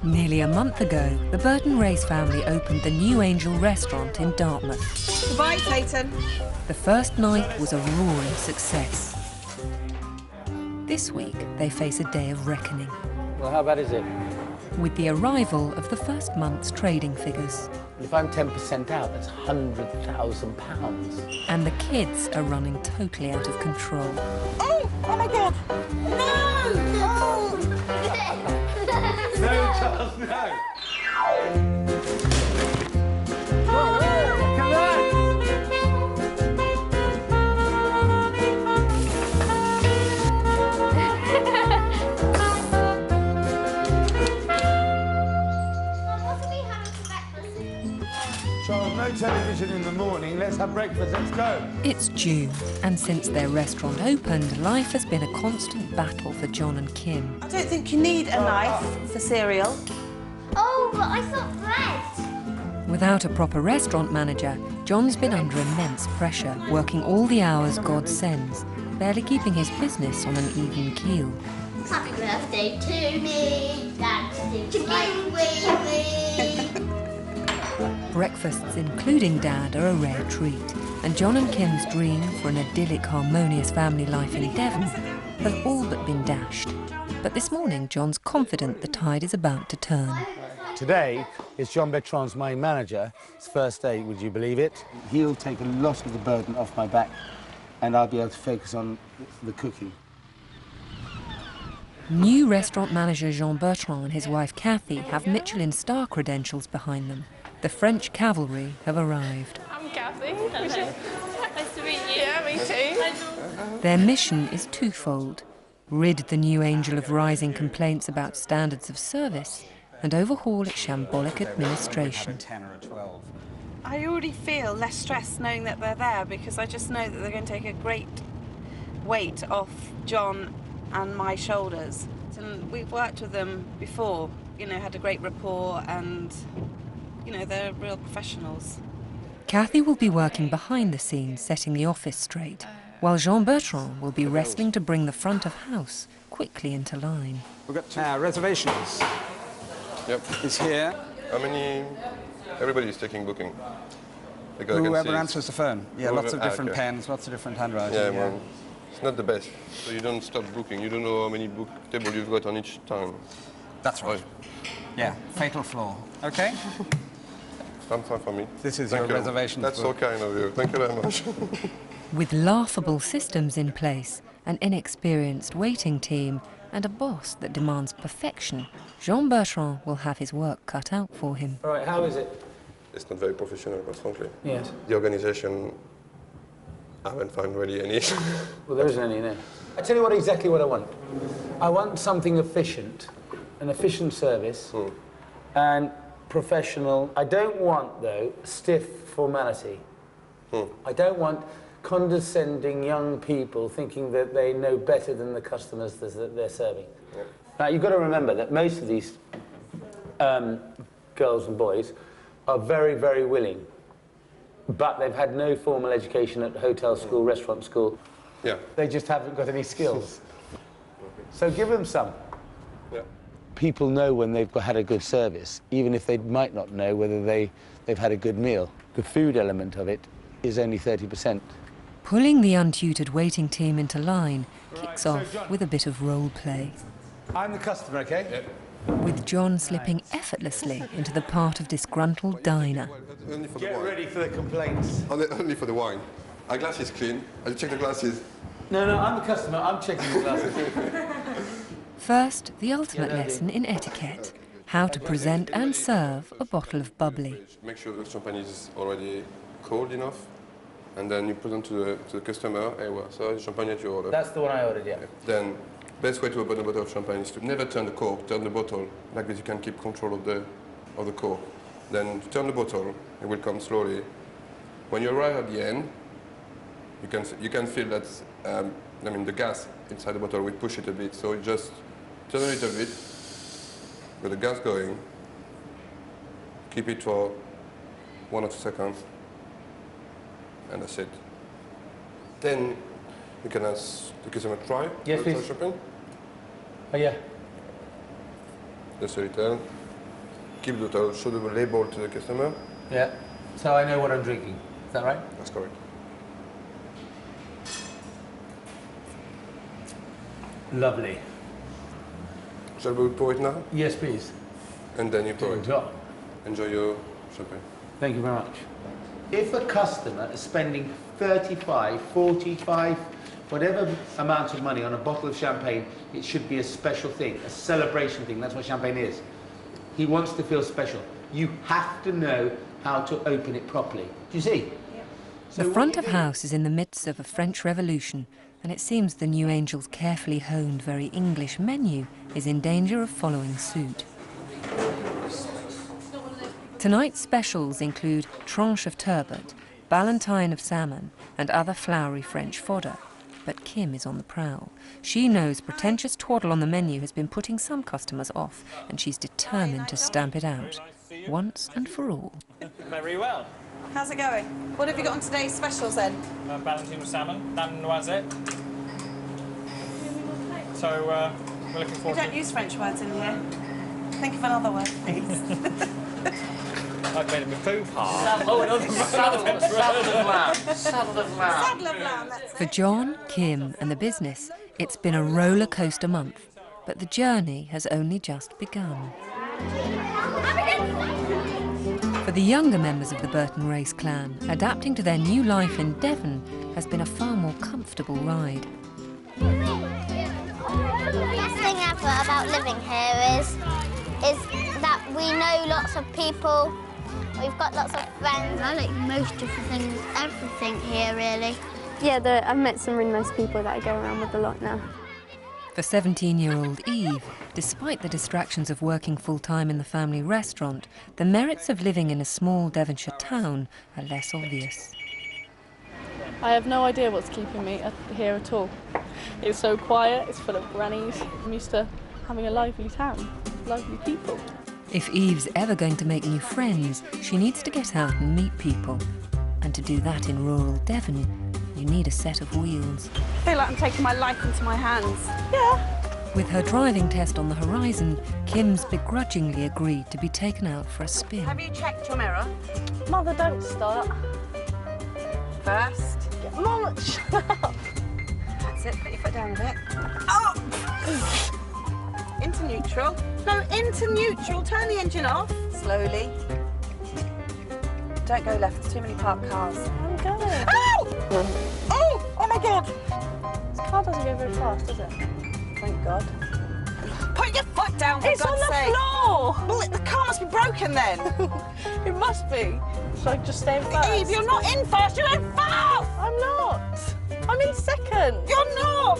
Nearly a month ago, the Burton Race family opened the New Angel restaurant in Dartmouth. Goodbye, Clayton. The first night was a roaring success. This week, they face a day of reckoning. Well, how bad is it? With the arrival of the first month's trading figures. If I'm 10% out, that's £100,000. And the kids are running totally out of control. Oh! Oh my God! No! Oh! No, Charles, no! Charles, no television in the morning. Let's have breakfast. Let's go. It's June, and since their restaurant opened, life has been a constant battle for John and Kim. I don't think you need a knife for cereal. Oh, but I thought bread. Without a proper restaurant manager, John's been under immense pressure, working all the hours God sends, barely keeping his business on an even keel. Happy birthday to me, Dad, to like wee. Breakfasts, including Dad, are a rare treat, and John and Kim's dream for an idyllic, harmonious family life in Devon have all but been dashed. But this morning, John's confident the tide is about to turn. Today is John Bertrand's my manager. His first day, would you believe it? He'll take a lot of the burden off my back, and I'll be able to focus on the cooking. New restaurant manager John Burton and his wife Kathy have Michelin-star credentials behind them. The French Cavalry have arrived. I'm Kathy. Hello. Nice to meet you. Yeah, me too. Their mission is twofold: rid the New Angel of rising complaints about standards of service and overhaul its shambolic administration. I already feel less stressed knowing that they're there because I just know that they're going to take a great weight off John and my shoulders. And we've worked with them before, you know, had a great rapport, and, you know, they're real professionals. Kathy will be working behind the scenes, setting the office straight, while Jean Bertrand will be wrestling to bring the front of house quickly into line. We've got reservations. Yep. It's here. How many? Everybody is taking booking. Whoever answers the phone. Yeah, Whoever, lots of different okay. pens, lots of different handwriting. Yeah, well, it's not the best. So you don't stop booking. You don't know how many book tables you've got on each time. That's right. Yeah, fatal flaw. Okay? I'm fine for me. This is Thank your you. reservation. That's so kind of you. Thank you very much. With laughable systems in place, an inexperienced waiting team, and a boss that demands perfection, Jean Bertrand will have his work cut out for him. All right, how is it? It's not very professional, quite frankly. Yes. The organization, I haven't found really any. Well, there isn't any there. I tell you exactly what I want. I want something efficient, an efficient service, and professional. I don't want, though, stiff formality. I don't want condescending young people thinking that they know better than the customers that they're serving. Yeah. Now, you've got to remember that most of these girls and boys are very, very willing, but they've had no formal education at hotel school, restaurant school. Yeah. They just haven't got any skills. So give them some. Yeah. People know when they've had a good service, even if they might not know whether they've had a good meal. The food element of it is only 30%. Pulling the untutored waiting team into line kicks off with a bit of role play. I'm the customer, okay? Yeah. With John slipping effortlessly into the part of disgruntled diner. Only for the Get wine. ready for the complaints. Only for the wine. Our glass is clean. Have you checked the glasses? No, I'm the customer. I'm checking the glasses. First, the ultimate lesson in etiquette: how to present and serve a bottle of bubbly. Make sure the champagne is already cold enough, and then you present to the customer, hey, well, so the champagne at your order. That's the one I ordered, yeah. Then, best way to open a bottle of champagne is to never turn the cork, turn the bottle, like this you can keep control of the cork. Then turn the bottle, it will come slowly. When you arrive at the end, you can feel that, the gas inside the bottle will push it a bit, so you just turn a little bit, with the gas going, keep it for 1 or 2 seconds, and that's it. Then you can ask the customer to try. Yes, please. Champagne. Oh, yeah. Just a little. keep the bottle, show the label to the customer. Yeah. So I know what I'm drinking. Is that right? That's correct. Lovely. Shall we pour it now? Yes, please. And then you pour it. Top. Enjoy your champagne. Thank you very much. If a customer is spending 35, 45, whatever amount of money on a bottle of champagne, it should be a special thing, a celebration thing. That's what champagne is. He wants to feel special. You have to know how to open it properly. Do you see? Yeah. So the front of house is in the midst of a French Revolution, and it seems the new angel's carefully honed, very English menu is in danger of following suit. Tonight's specials include tranche of turbot, ballantine of salmon, and other floury French fodder. But Kim is on the prowl. She knows pretentious twaddle on the menu has been putting some customers off, and she's determined to stamp it out, once and for all. Very well. How's it going? What have you got on today's specials then? Ballantine with salmon, lamb noisette. So we're looking We forward don't use French words in here. Think of another word, please. I've made it with foo. Saddle of lamb. Saddle of lamb. Saddle of lamb, that's For it. John, Kim and the business, it's been a roller coaster month, but the journey has only just begun. For the younger members of the Burton Race clan, adapting to their new life in Devon has been a far more comfortable ride. The best thing ever about living here is that we know lots of people. We've got lots of friends. I like most of the things, everything here, really. Yeah, I've met some really nice people that I go around with a lot now. For 17-year-old Eve, despite the distractions of working full-time in the family restaurant, the merits of living in a small Devonshire town are less obvious. I have no idea what's keeping me here at all. It's so quiet, it's full of grannies. I'm used to having a lively town, lively people. If Eve's ever going to make new friends, she needs to get out and meet people. And to do that in rural Devon, you need a set of wheels. I feel like I'm taking my life into my hands. Yeah. With her driving test on the horizon, Kim's begrudgingly agreed to be taken out for a spin. Have you checked your mirror? Mother, don't start. First. Mom, shut up. That's it, put your foot down a bit. Oh! Into neutral. No, into neutral. Turn the engine off. Slowly. Don't go left, there's too many parked cars. I'm going. Ow! Oh! Oh my God! This car doesn't go very fast, does it? Thank God. Put your foot down, for It's on God's the sake. floor! Well, the car must be broken then. It must be. Should I just stay in first? Eve, you're not in first, you're in fourth! I'm not. I'm in second. You're not!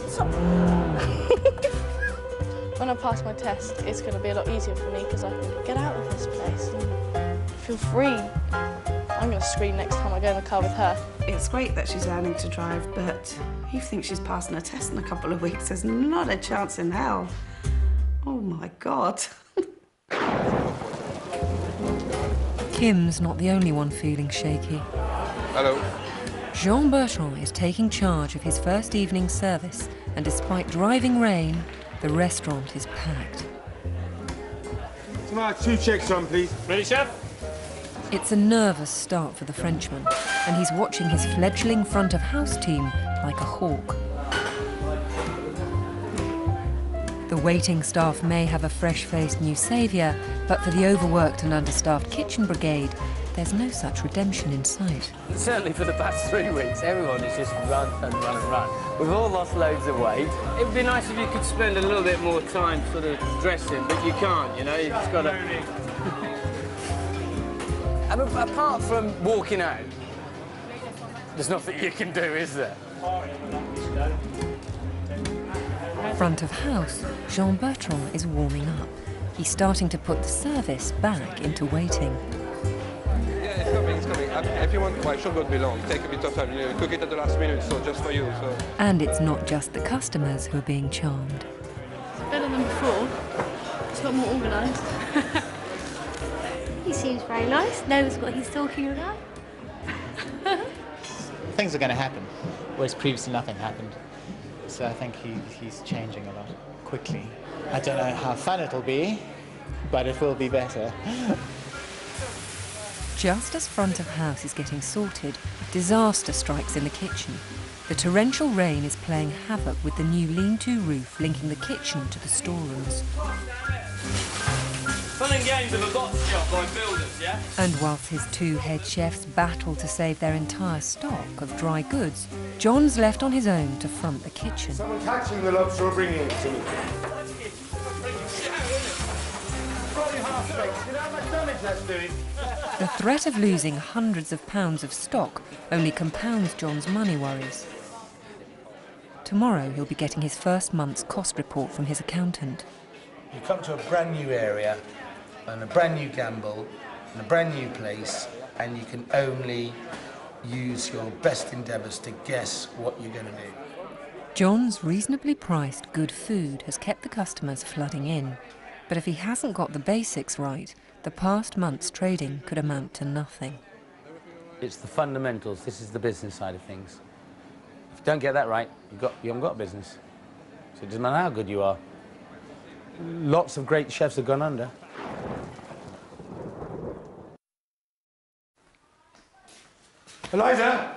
When I pass my test, it's going to be a lot easier for me because I can get out of this place and feel free. I'm going to scream next time I go in the car with her. It's great that she's learning to drive, but you think she's passing her test in a couple of weeks. There's not a chance in hell. Oh, my God. Kim's not the only one feeling shaky. Hello. John Burton is taking charge of his first evening service, and despite driving rain, the restaurant is packed. Tomorrow, 2 checks on, please. Ready, chef? It's a nervous start for the Frenchman, and he's watching his fledgling front-of-house team like a hawk. The waiting staff may have a fresh-faced new saviour, but for the overworked and understaffed kitchen brigade, there's no such redemption in sight. Certainly for the past 3 weeks, everyone has just run and run and run. We've all lost loads of weight. It would be nice if you could spend a little bit more time sort of dressing, but you can't, you know, you've just got to... And apart from walking out, there's nothing you can do, is there? Front of house, John Burton is warming up. He's starting to put the service back into waiting. Yeah, it's coming, it's coming. If you want, well, it should not be long. Take a bit of time. You cook it at the last minute, so just for you. So. And it's not just the customers who are being charmed. It's better than before. It's a lot more organised. He seems very nice, knows what he's talking about. Things are going to happen, whereas previously nothing happened. So I think he's changing a lot quickly. I don't know how fun it'll be, but it will be better. Just as front of house is getting sorted, disaster strikes in the kitchen. The torrential rain is playing havoc with the new lean-to roof linking the kitchen to the storerooms. Fun and games of a box shop by builders, yeah? And whilst his two head chefs battle to save their entire stock of dry goods, John's left on his own to front the kitchen. Someone catching the lobster or bringing it to me. The threat of losing hundreds of pounds of stock only compounds John's money worries. Tomorrow he'll be getting his first month's cost report from his accountant. You come to a brand new area and a brand new gamble and a brand new place, and you can only use your best endeavours to guess what you're going to do. John's reasonably priced good food has kept the customers flooding in. But if he hasn't got the basics right, the past month's trading could amount to nothing. It's the fundamentals. This is the business side of things. If you don't get that right, you haven't got a business. So it doesn't matter how good you are. Lots of great chefs have gone under. Eliza!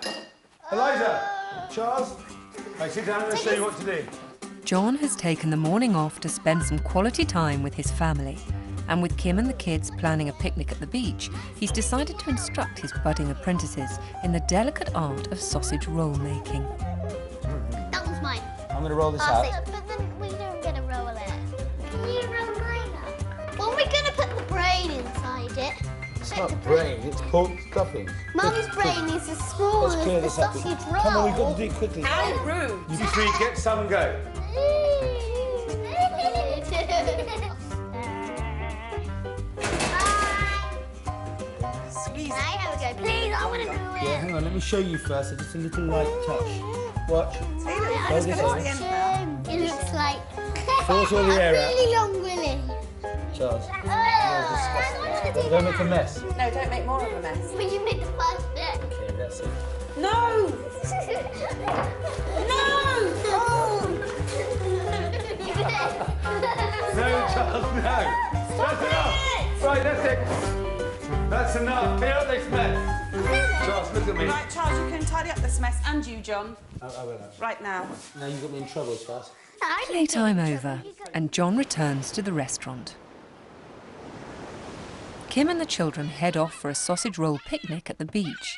Eliza! Charles? Sit down and I'll show you what to do. John has taken the morning off to spend some quality time with his family. And with Kim and the kids planning a picnic at the beach, he's decided to instruct his budding apprentices in the delicate art of sausage roll making. That was mine. I'm going to roll this out. But then we don't get to roll it. Can you roll mine up? Well, we're going to put the brain inside it. It's not brain, it's pork stuffing. Mum's brain is as small as the sausage roll. Come on, we've got to do it quickly. How rude! You three, get some, go. Can I have a go? Please, I want to do it. Yeah, hang on, let me show you first. Just a little light touch. Watch. Let's go to the end now. It looks like Force all the air out. a really long willy. Charles. I want to do Don't make a mess. No, don't make more of a mess. When you make the first bit. Okay, that's it. No! No! No, Charles, no. That's enough. Right, that's it. That's enough. Clear up this mess. Charles, look at me. Right, Charles, you can tidy up this mess. And you, John. I will now. Right now. Now you've got me in trouble, Charles. Playtime over, and John returns to the restaurant. Kim and the children head off for a sausage roll picnic at the beach,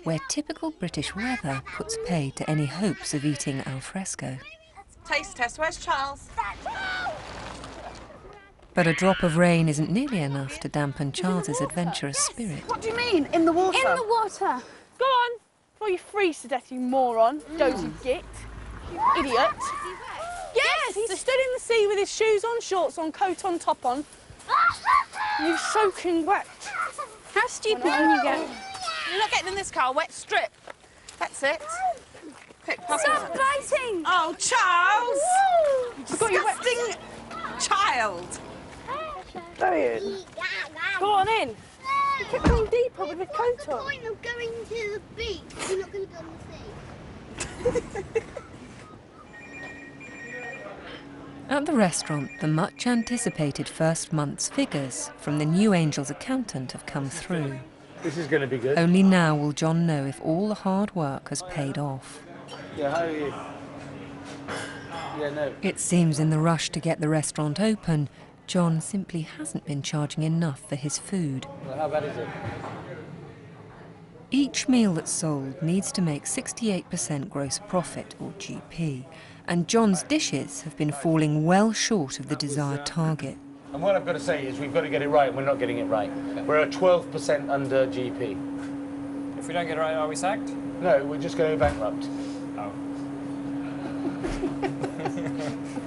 where typical British weather puts paid to any hopes of eating al fresco. Taste test. Where's Charles? But a drop of rain isn't nearly enough to dampen Charles's adventurous spirit. What do you mean? In the water? In the water. Go on. Before you freeze to death, you moron. Dozy git. You idiot. Yes, he stood in the sea with his shoes on, shorts on, coat on, top on. You soaking wet. How stupid can you get? You're not getting in this car. Wet strip. That's it. Quick, pass it. Stop biting. Oh, Charles! You've got your wet... Disgusting child. Go on in. You keep going deeper with the coat on. What's the point of going to the beach if you're not going to go in the sea? At the restaurant, the much-anticipated first month's figures from the new Angel's accountant have come through. This is going to be good. Only now will John know if all the hard work has paid off. Yeah, how are you? Yeah, no. It seems in the rush to get the restaurant open, John simply hasn't been charging enough for his food. Well, how bad is it? Each meal that's sold needs to make 68% gross profit, or GP, and John's dishes have been falling well short of the desired target. And what I've got to say is we've got to get it right, and we're not getting it right. We're at 12% under GP. If we don't get it right, are we sacked? No, we're just going bankrupt. Oh.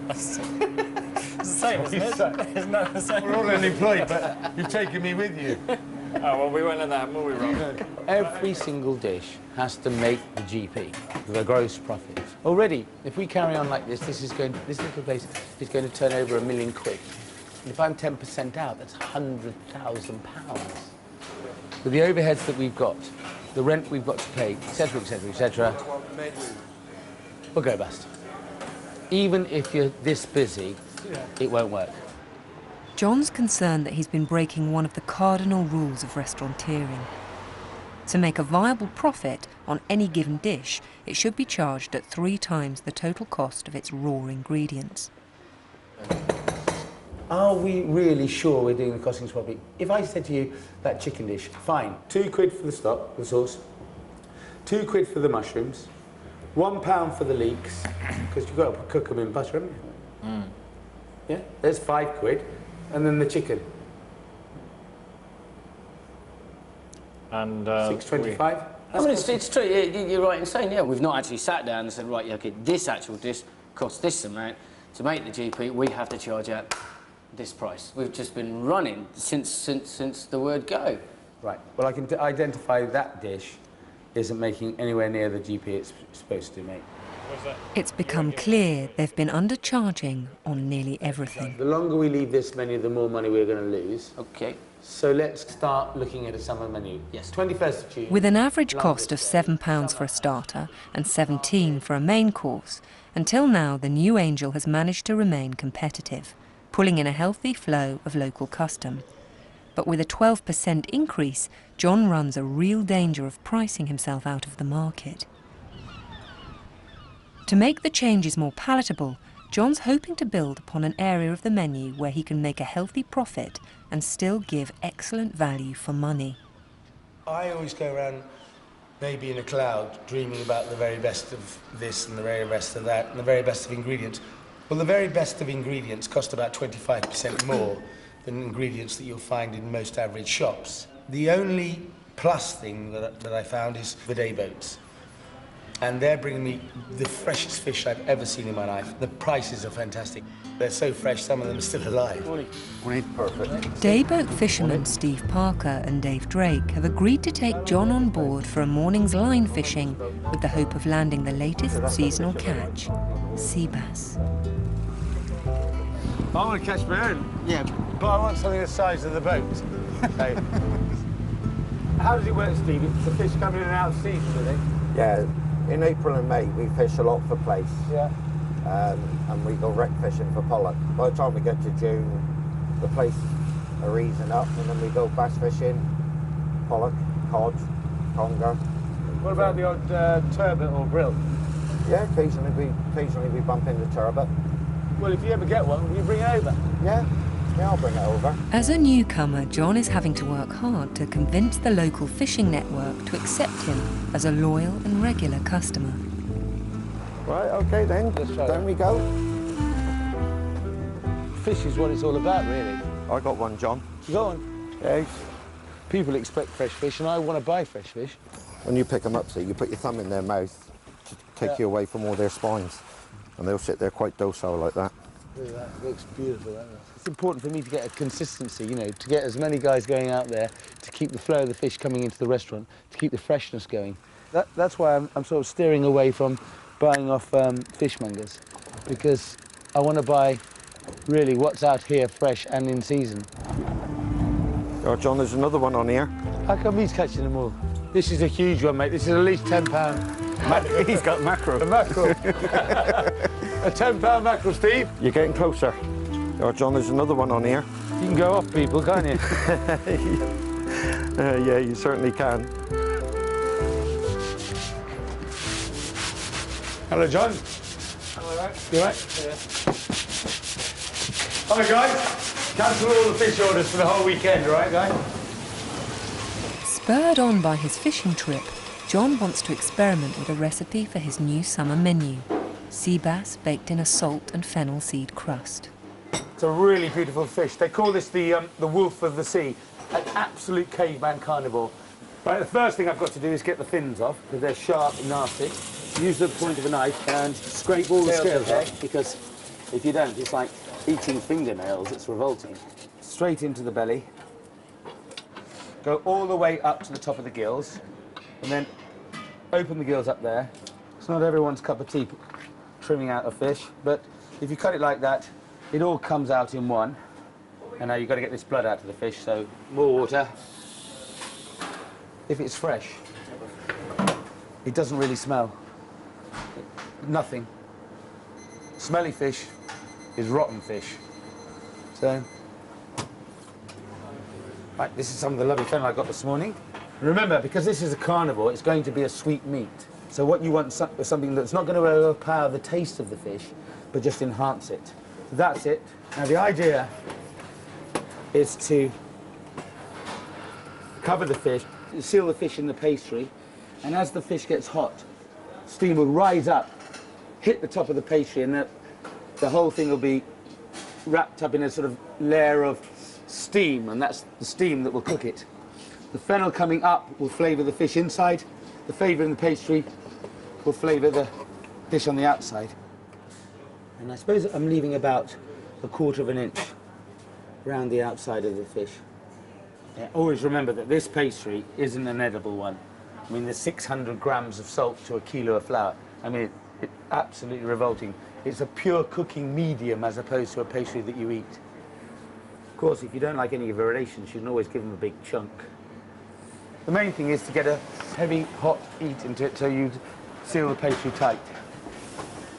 It's the same, isn't it? Isn't that the same? We're all unemployed, but you've taken me with you. Oh, well, we won't let that happen, will we, Rob? Every single dish has to make the GP, the gross profit. Already, if we carry on like this, this little place is going to turn over £1 million. And if I'm 10% out, that's £100,000. With the overheads that we've got, the rent we've got to pay, etc., etc., etc., we'll go bust. Even if you're this busy, it won't work. John's concerned that he's been breaking one of the cardinal rules of restauranteering. To make a viable profit on any given dish, it should be charged at 3 times the total cost of its raw ingredients. Are we really sure we're doing the costings properly? If I said to you, that chicken dish, fine, £2 for the stock, the sauce, £2 for the mushrooms, £1 for the leeks, because you've got to cook them in butter, haven't you? Mm. Yeah, there's £5, and then the chicken. And £6.25. I mean, it's true. You're right in saying, yeah, we've not actually sat down and said, right, yeah, okay, this actual dish costs this amount. To make the GP, we have to charge out this price. We've just been running since the word go. Right. Well, I can identify that dish isn't making anywhere near the GP it's supposed to make. It's become clear they've been undercharging on nearly everything. The longer we leave this menu, the more money we're going to lose. OK. So let's start looking at a summer menu. Yes. 21st of June. With an average cost of £7 for a starter and £17 for a main course, until now the new Angel has managed to remain competitive, pulling in a healthy flow of local custom. But with a 12% increase, John runs a real danger of pricing himself out of the market. To make the changes more palatable, John's hoping to build upon an area of the menu where he can make a healthy profit and still give excellent value for money. I always go around maybe in a cloud dreaming about the very best of this and the very best of that and the very best of ingredients. Well, the very best of ingredients cost about 25% more than ingredients that you'll find in most average shops. The only plus thing that I found is the day boats. And they're bringing me the freshest fish I've ever seen in my life. The prices are fantastic. They're so fresh, some of them are still alive. Perfect. Dayboat fishermen Steve Parker and Dave Drake have agreed to take John on board for a morning's line fishing with the hope of landing the latest seasonal catch, sea bass. I want to catch my own. Yeah. But I want something the size of the boat. How does it work, Steve? It's the fish coming in and out of season, do they? Yeah. In April and May, we fish a lot for plaice. Yeah. And we go wreck fishing for pollock. By the time we get to June, the plaice are easing up, and then we go bass fishing, pollock, cod, conger. What about the odd turbot or brill? Yeah, occasionally we bump into turbot. Well, if you ever get one, will you bring it over? Yeah, I'll bring it over. As a newcomer, John is having to work hard to convince the local fishing network to accept him as a loyal and regular customer. Right, OK then, down we go. Fish is what it's all about, really. I got one, John. You got one? Yeah. People expect fresh fish, and I want to buy fresh fish. When you pick them up, so you put your thumb in their mouth to take you away from all their spines, and they'll sit there quite docile like that. Look at that, it looks beautiful, doesn't it? It's important for me to get a consistency, you know, to get as many guys going out there, to keep the flow of the fish coming into the restaurant, to keep the freshness going. That's why I'm sort of steering away from buying off fishmongers, because I want to buy really what's out here fresh and in season. Oh, John, there's another one on here. How come he's catching them all? This is a huge one, mate. This is at least £10. He's got mackerel. A mackerel. A £10 mackerel, Steve. You're getting closer. Oh, John, there's another one on here. You can go off people, can't you? Yeah, you certainly can. Hello, John. Hello, right? You all right? Yeah. Hi, guys. Cancel all the fish orders for the whole weekend, all right, guys? Spurred on by his fishing trip, John wants to experiment with a recipe for his new summer menu. Sea bass baked in a salt and fennel seed crust. It's a really beautiful fish. They call this the wolf of the sea, an absolute caveman carnivore. Right, the first thing I've got to do is get the fins off, because they're sharp and nasty. Use the point of a knife and scrape all the scales off, because if you don't, it's like eating fingernails. It's revolting. Straight into the belly. Go all the way up to the top of the gills, and then open the gills up there. It's not everyone's cup of tea, trimming out a fish, but if you cut it like that, it all comes out in one. And now you've got to get this blood out of the fish, so more water. If it's fresh, it doesn't really smell. Nothing. Smelly fish is rotten fish. So Right, this is some of the lovely fennel I got this morning. Remember, because this is a carnivore, it's going to be a sweet meat. So what you want is something that's not going to overpower the taste of the fish, but just enhance it. So that's it. Now the idea is to cover the fish, seal the fish in the pastry, and as the fish gets hot, steam will rise up, hit the top of the pastry, and the whole thing will be wrapped up in a sort of layer of steam, and that's the steam that will cook it. The fennel coming up will flavour the fish inside, the flavour in the pastry will flavour the fish on the outside. And I suppose I'm leaving about 1/4 of an inch around the outside of the fish. Yeah, always remember that this pastry isn't an edible one. I mean, there's 600 grams of salt to a kilo of flour. I mean, it's absolutely revolting. It's a pure cooking medium as opposed to a pastry that you eat. Of course, if you don't like any of the relations, you can always give them a big chunk. The main thing is to get a heavy, hot heat into it so you seal the pastry tight.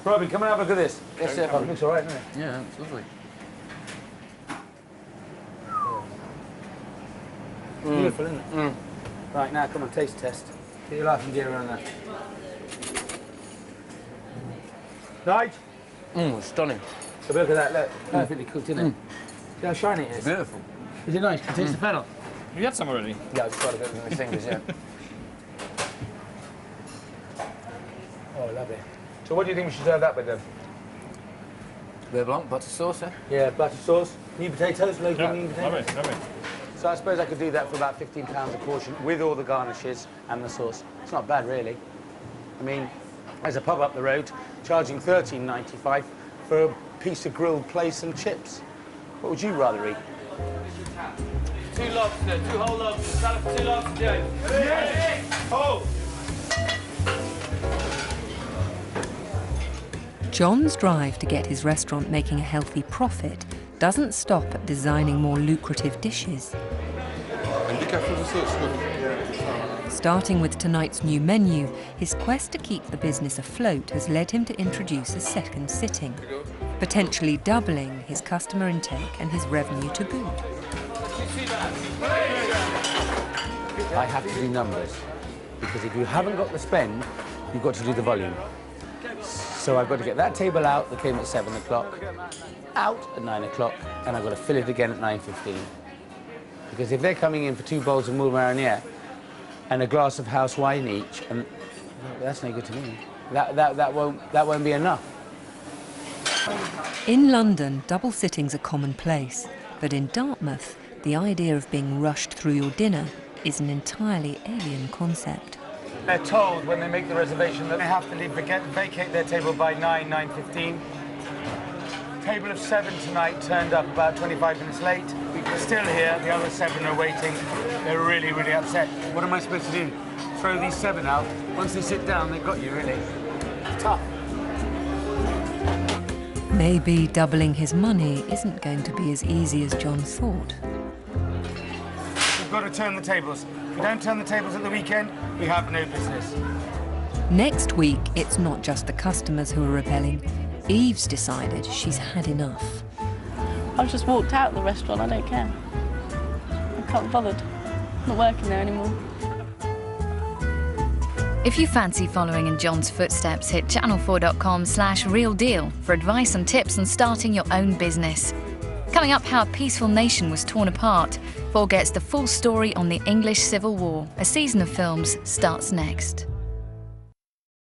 Robin, come and have a look at this. Yes, sir. It looks all right, doesn't it? Yeah, it's lovely. Beautiful, isn't it? Right, now come on, taste test. Get your laughing gear around that. Right? Stunning. So look at that, look. Perfectly cooked, isn't it? See how shiny it is? Beautiful. Is it nice? Can you taste the fennel? Have you had some already? Yeah, I've got a bit of my fingers, yeah. Oh, lovely. So what do you think we should serve that with then? Beurre blanc, butter sauce, eh? Yeah, butter sauce. New potatoes, local Yeah, new potatoes. lovely. So I suppose I could do that for about £15 a portion with all the garnishes and the sauce. It's not bad, really. I mean, there's a pub up the road charging £13.95 for a piece of grilled plaice and chips. What would you rather eat? 2 lobster, 2 whole lobsters. Salad for 2 lobsters, Joe. Yes! Oh! John's drive to get his restaurant making a healthy profit doesn't stop at designing more lucrative dishes. And be careful of the sauce. Starting with tonight's new menu, his quest to keep the business afloat has led him to introduce a second sitting, potentially doubling his customer intake and his revenue to boot. I have to do numbers, because if you haven't got the spend, you've got to do the volume. So I've got to get that table out that came at 7 o'clock, out at 9 o'clock, and I've got to fill it again at 9:15. Because if they're coming in for 2 bowls of moule marinière and a glass of house wine each, and that's no good to me. That won't be enough. In London, double sittings are commonplace, but in Dartmouth, the idea of being rushed through your dinner is an entirely alien concept. They're told when they make the reservation that they have to vacate their table by 9:15. Table of 7 tonight turned up about 25 minutes late. We're still here, the other 7 are waiting. They're really, really upset. What am I supposed to do? Throw these 7 out? Once they sit down, they've got you, really. It's tough. Maybe doubling his money isn't going to be as easy as John thought. We've got to turn the tables. If we don't turn the tables at the weekend, we have no business. Next week, it's not just the customers who are rebelling. Eve's decided she's had enough. I've just walked out of the restaurant, I don't care. I can't be bothered. I'm not working there anymore. If you fancy following in John's footsteps, hit channel4.com/realdeal for advice and tips on starting your own business. Coming up, how a peaceful nation was torn apart. 4 gets the full story on the English Civil War. A season of films starts next.